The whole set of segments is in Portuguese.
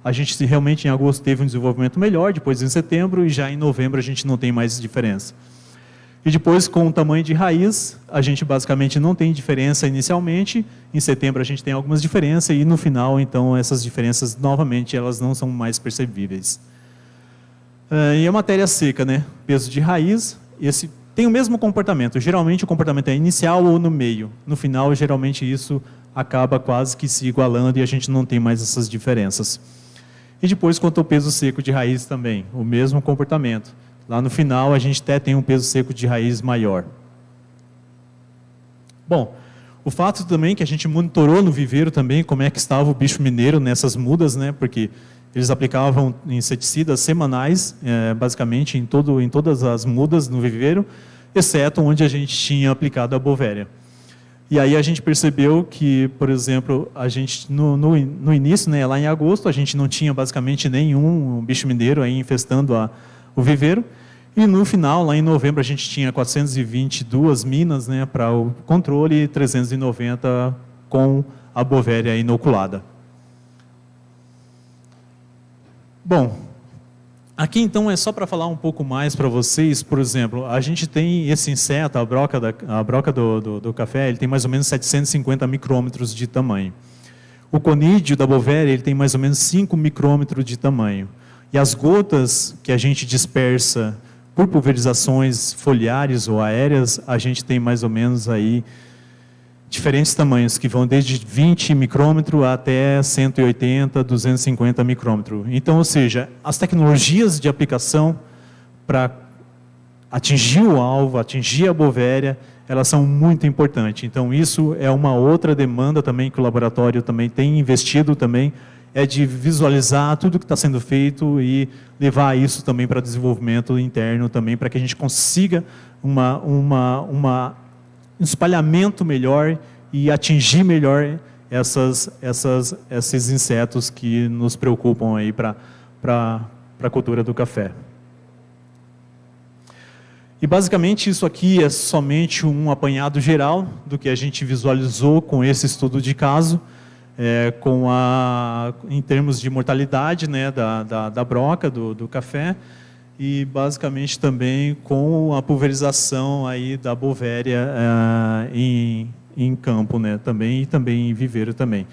a gente realmente em agosto teve um desenvolvimento melhor, depois em setembro, e já em novembro a gente não tem mais diferença. E depois, com o tamanho de raiz, a gente basicamente não tem diferença inicialmente, em setembro a gente tem algumas diferenças, e no final, então, essas diferenças, novamente, elas não são mais percebíveis. E a matéria seca, né? Peso de raiz, esse tem o mesmo comportamento, geralmente o comportamento é inicial ou no meio, no final, geralmente isso acaba quase que se igualando e a gente não tem mais essas diferenças. E depois, quanto ao peso seco de raiz também, o mesmo comportamento. Lá no final, a gente até tem um peso seco de raiz maior. Bom, o fato também que a gente monitorou no viveiro também como é que estava o bicho mineiro nessas mudas, né? Porque eles aplicavam inseticidas semanais, basicamente em todas as mudas no viveiro, exceto onde a gente tinha aplicado a Bovéria. E aí a gente percebeu que, por exemplo, a gente no início, né, lá em agosto, a gente não tinha basicamente nenhum bicho mineiro aí infestando o viveiro. E no final, lá em novembro, a gente tinha 422 minas, né, para o controle e 390 com a Bovéria inoculada. Bom, aqui então é só para falar um pouco mais para vocês. Por exemplo, a gente tem esse inseto, a broca do café, ele tem mais ou menos 750 micrômetros de tamanho. O conídeo da Bovéria, ele tem mais ou menos 5 micrômetros de tamanho. E as gotas que a gente dispersa por pulverizações foliares ou aéreas, a gente tem mais ou menos aí diferentes tamanhos, que vão desde 20 micrômetros até 180, 250 micrômetros. Então, ou seja, as tecnologias de aplicação para atingir o alvo, atingir a Bovéria, elas são muito importantes. Então, isso é uma outra demanda também que o laboratório também tem investido também, é de visualizar tudo que está sendo feito e levar isso também para desenvolvimento interno também, para que a gente consiga um espalhamento melhor e atingir melhor esses insetos que nos preocupam aí para a cultura do café. E basicamente isso aqui é somente um apanhado geral do que a gente visualizou com esse estudo de caso, em termos de mortalidade, né, da broca, do café, e basicamente também com a pulverização aí da Bovéria em campo, né, também, e também em viveiro também.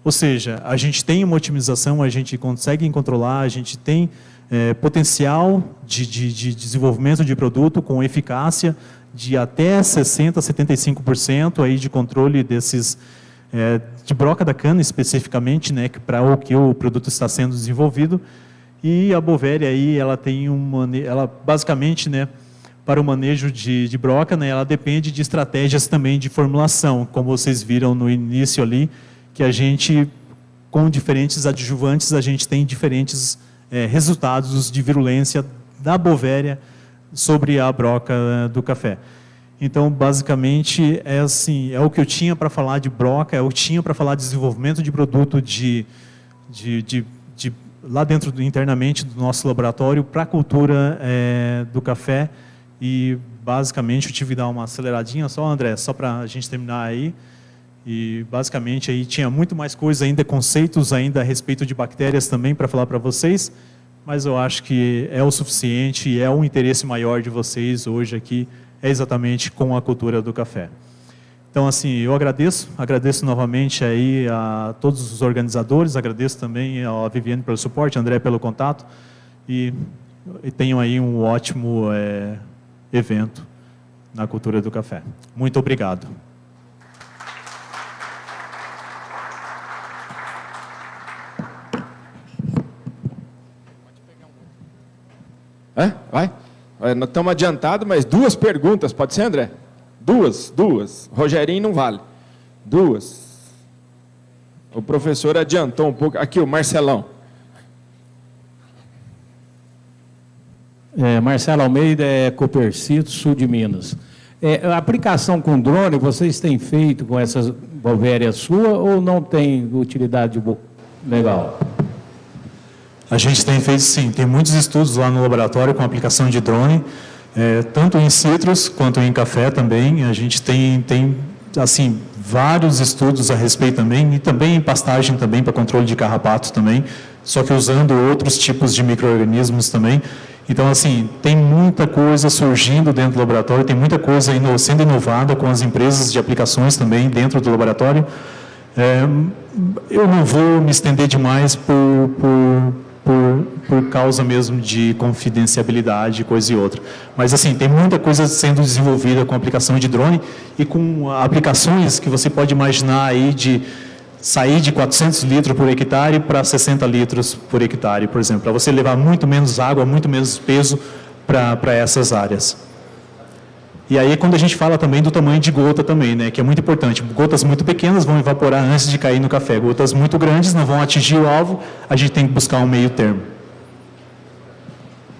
Ou seja, a gente tem uma otimização, a gente consegue controlar, a gente tem potencial de desenvolvimento de produto com eficácia de até 60%, 75% aí de controle desses de broca da cana especificamente, né, para o que o produto está sendo desenvolvido. E a Bovéria aí, ela tem ela basicamente, né, para o manejo de broca, né, ela depende de estratégias também de formulação, como vocês viram no início ali, que a gente, com diferentes adjuvantes, a gente tem diferentes resultados de virulência da Bovéria sobre a broca do café. Então, basicamente, é assim, é o que eu tinha para falar de broca, é o que eu tinha para falar de desenvolvimento de produto lá dentro, internamente do nosso laboratório, para a cultura do café. E, basicamente, eu tive que dar uma aceleradinha só, André, só para a gente terminar aí. E, basicamente, aí tinha muito mais coisa ainda, conceitos ainda a respeito de bactérias também para falar para vocês, mas eu acho que é o suficiente e é um interesse maior de vocês hoje aqui, é exatamente com a cultura do café. Então, assim, eu agradeço novamente aí a todos os organizadores, agradeço também a Viviane pelo suporte, André pelo contato, e tenham aí um ótimo evento na cultura do café. Muito obrigado. Vai? Nós estamos adiantados, mas 2 perguntas, pode ser, André? Duas. Rogerinho não vale. 2. O professor adiantou um pouco. Aqui, o Marcelão. Marcelo Almeida, Copercito, sul de Minas. A aplicação com drone, vocês têm feito com essas Bovéria sua ou não tem utilidade legal? A gente tem feito, sim, tem muitos estudos lá no laboratório com aplicação de drone, tanto em citros quanto em café também. A gente tem assim, vários estudos a respeito também, e também em pastagem também para controle de carrapato também, só que usando outros tipos de micro-organismos também. Então, assim, tem muita coisa surgindo dentro do laboratório, tem muita coisa sendo inovada com as empresas de aplicações também dentro do laboratório. Eu não vou me estender demais por causa mesmo de confidencialidade, coisa e outra. Mas, assim, tem muita coisa sendo desenvolvida com a aplicação de drone e com aplicações que você pode imaginar aí de sair de 400 litros por hectare para 60 litros por hectare, por exemplo, para você levar muito menos água, muito menos peso para essas áreas. E aí, quando a gente fala também do tamanho de gota também, né, que é muito importante. Gotas muito pequenas vão evaporar antes de cair no café. Gotas muito grandes não vão atingir o alvo, a gente tem que buscar um meio termo.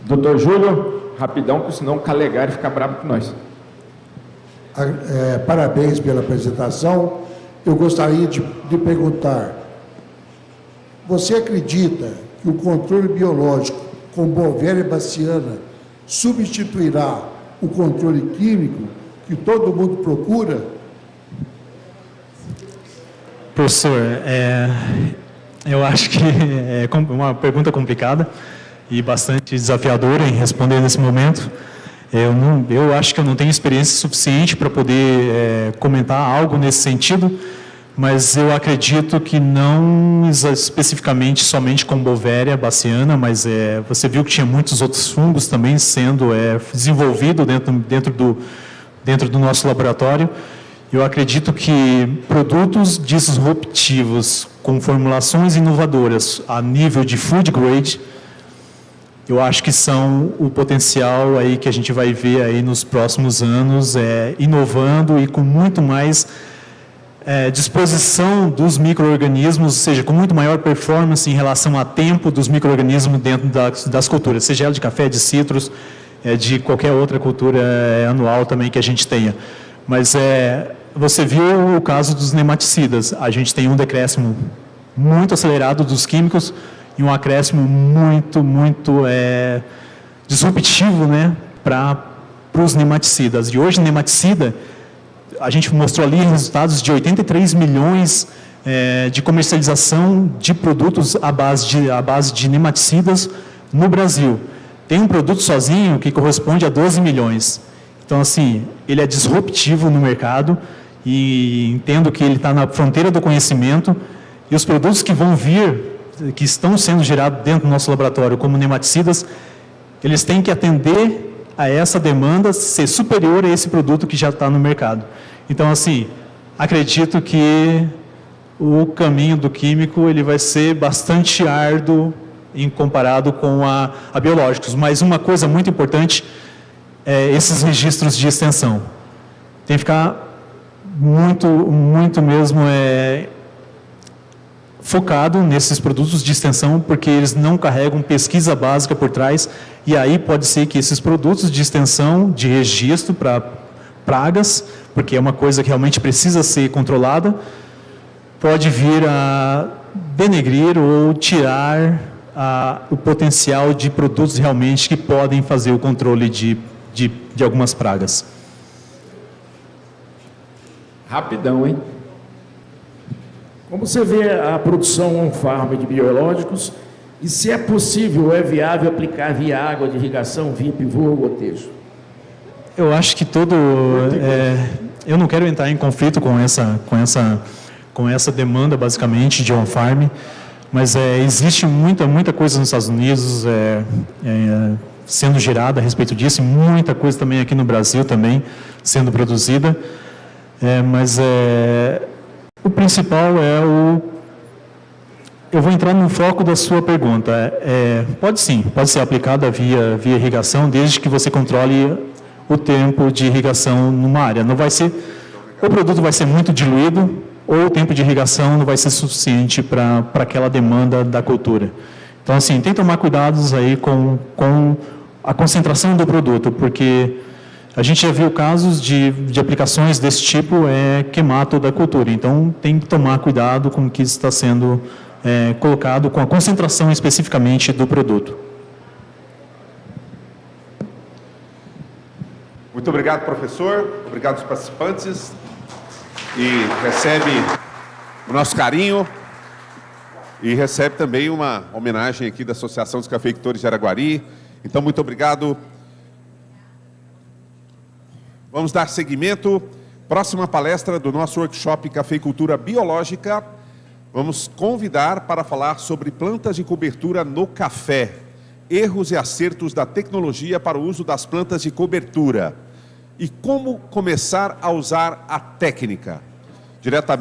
Doutor Júlio, rapidão, porque senão o Calegari fica bravo com nós. Parabéns pela apresentação. Eu gostaria de perguntar, você acredita que o controle biológico com Bovéria baciana substituirá o controle químico que todo mundo procura? Professor, eu acho que é uma pergunta complicada e bastante desafiadora em responder nesse momento. Eu acho que eu não tenho experiência suficiente para poder comentar algo nesse sentido, mas eu acredito que não especificamente somente com Bovéria baciana, mas você viu que tinha muitos outros fungos também sendo desenvolvidos dentro do nosso laboratório. Eu acredito que produtos disruptivos com formulações inovadoras a nível de food grade, eu acho que são o potencial aí que a gente vai ver aí nos próximos anos, inovando e com muito mais disposição dos micro-organismos, ou seja, com muito maior performance em relação a tempo dos micro-organismos dentro das culturas, seja ela de café, de citros, de qualquer outra cultura anual também que a gente tenha. Mas você viu o caso dos nematicidas, a gente tem um decréscimo muito acelerado dos químicos, e um acréscimo muito disruptivo, né, para os nematicidas. E hoje, nematicida, a gente mostrou ali resultados de 83 milhões de comercialização de produtos à base de nematicidas no Brasil. Tem um produto sozinho que corresponde a 12 milhões. Então, assim, ele é disruptivo no mercado e entendo que ele está na fronteira do conhecimento e os produtos que vão vir, que estão sendo gerados dentro do nosso laboratório como nematicidas, eles têm que atender a essa demanda, ser superior a esse produto que já está no mercado. Então, assim, acredito que o caminho do químico ele vai ser bastante árduo em comparado com a biológicos. Mas uma coisa muito importante é esses registros de extensão. Tem que ficar muito mesmo focado nesses produtos de extensão, porque eles não carregam pesquisa básica por trás, e aí pode ser que esses produtos de extensão, de registro para pragas, porque é uma coisa que realmente precisa ser controlada, pode vir a denegrir ou tirar o potencial de produtos realmente que podem fazer o controle de algumas pragas. Rapidão, hein? Como você vê a produção on-farm de biológicos e se é possível ou é viável aplicar via água de irrigação, via pivô ou gotejo? Eu acho que eu não quero entrar em conflito com essa demanda, basicamente, de on-farm, mas existe muita coisa nos Estados Unidos sendo gerada a respeito disso, e muita coisa também aqui no Brasil também sendo produzida, mas o principal eu vou entrar no foco da sua pergunta. Pode ser aplicada via irrigação, desde que você controle o tempo de irrigação numa área. Não vai ser, o produto vai ser muito diluído, ou o tempo de irrigação não vai ser suficiente para aquela demanda da cultura. Então, assim, tem que tomar cuidados aí com a concentração do produto, porque a gente já viu casos de aplicações desse tipo queimar toda a cultura. Então, tem que tomar cuidado com o que está sendo colocado, com a concentração especificamente do produto. Muito obrigado, professor. Obrigado aos participantes. e recebe o nosso carinho e recebe também uma homenagem aqui da Associação dos Cafeicultores de Araguari. Então, muito obrigado. Vamos dar seguimento. Próxima palestra do nosso workshop Cafeicultura Biológica. Vamos convidar para falar sobre plantas de cobertura no café. Erros e acertos da tecnologia para o uso das plantas de cobertura. E como começar a usar a técnica. Diretamente